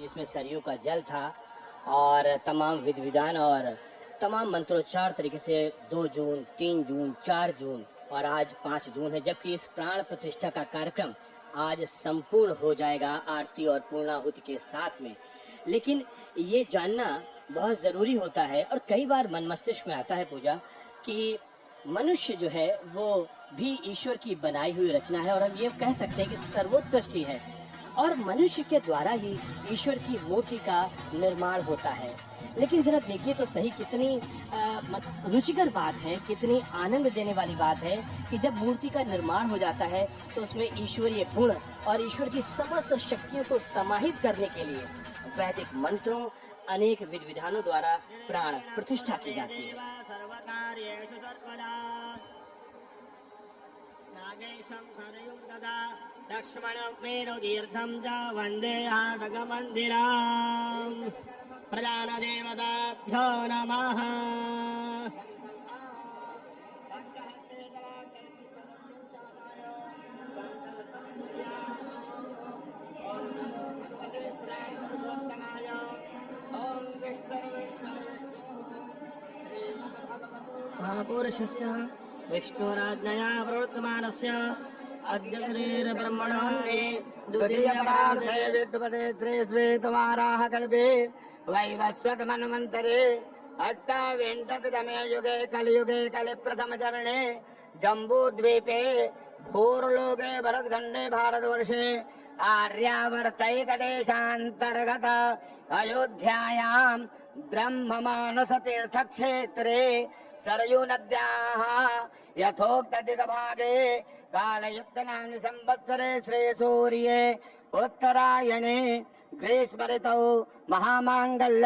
जिसमें सरयू का जल था और तमाम विधि विधान और तमाम मंत्रोच्चार तरीके से 2 जून, 3 जून, 4 जून और आज 5 जून है, जबकि इस प्राण प्रतिष्ठा का कार्यक्रम आज संपूर्ण हो जाएगा आरती और पूर्णाहुति के साथ में। लेकिन ये जानना बहुत ज़रूरी होता है और कई बार मन मस्तिष्क में आता है पूजा कि मनुष्य जो है वो भी ईश्वर की बनाई हुई रचना है और हम ये कह सकते हैं कि सर्वोत्कृष्ट ही है और मनुष्य के द्वारा ही ईश्वर की मूर्ति का निर्माण होता है। लेकिन जरा देखिए तो सही कितनी रुचिकर बात है, कितनी आनंद देने वाली बात है कि जब मूर्ति का निर्माण हो जाता है तो उसमें ईश्वरीय गुण और ईश्वर की समस्त शक्तियों को समाहित करने के लिए वैदिक मंत्रों अनेक विधि विधानों द्वारा प्राण प्रतिष्ठा की जाती है। लक्ष्मणमेणुतीर्थं च वन्दे आटकमन्दिरम् प्रधानदेवताभ्यो नमः। महापुरुषस्य विष्णुराज्ञया प्रवर्तमानस्य अद्य ब्रह्मणे द्वितीयपरार्धे विद्वते श्रीश्वेतवाराह कल्पे वैवस्वतमन्वन्तरे अष्टाविंशतितमे युगे कलियुगे कलिप्रथमचरणे जम्बूद्वीपे भूर्लोके भरतखण्डे भारतवर्षे आर्यावर्तैकदेशान्तर्गत अयोध्यायां ब्रह्ममानसतीर्थक्षेत्रे सरयूनद्याः यथोक्तदिगभागे कालयुक्तनाम्नि संवत्सरे श्रीसूर्ये उत्तरायणे ग्रीष्म ऋतौ महामाङ्गल्य